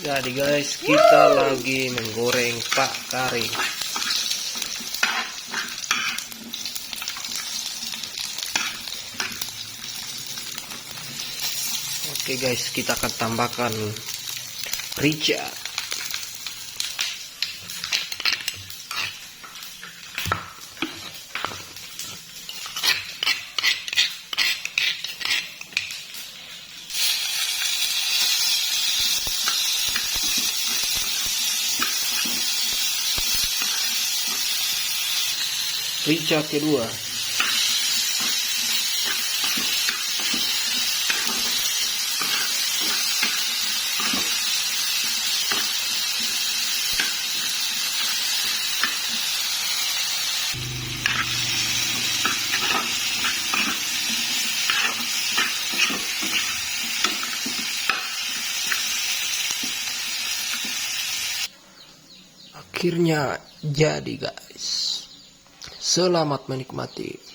Jadi guys, kita lagi menggoreng pak kari. Oke guys, kita akan tambahkan rica. Rica kedua. Akhirnya jadi guys. Selamat menikmati.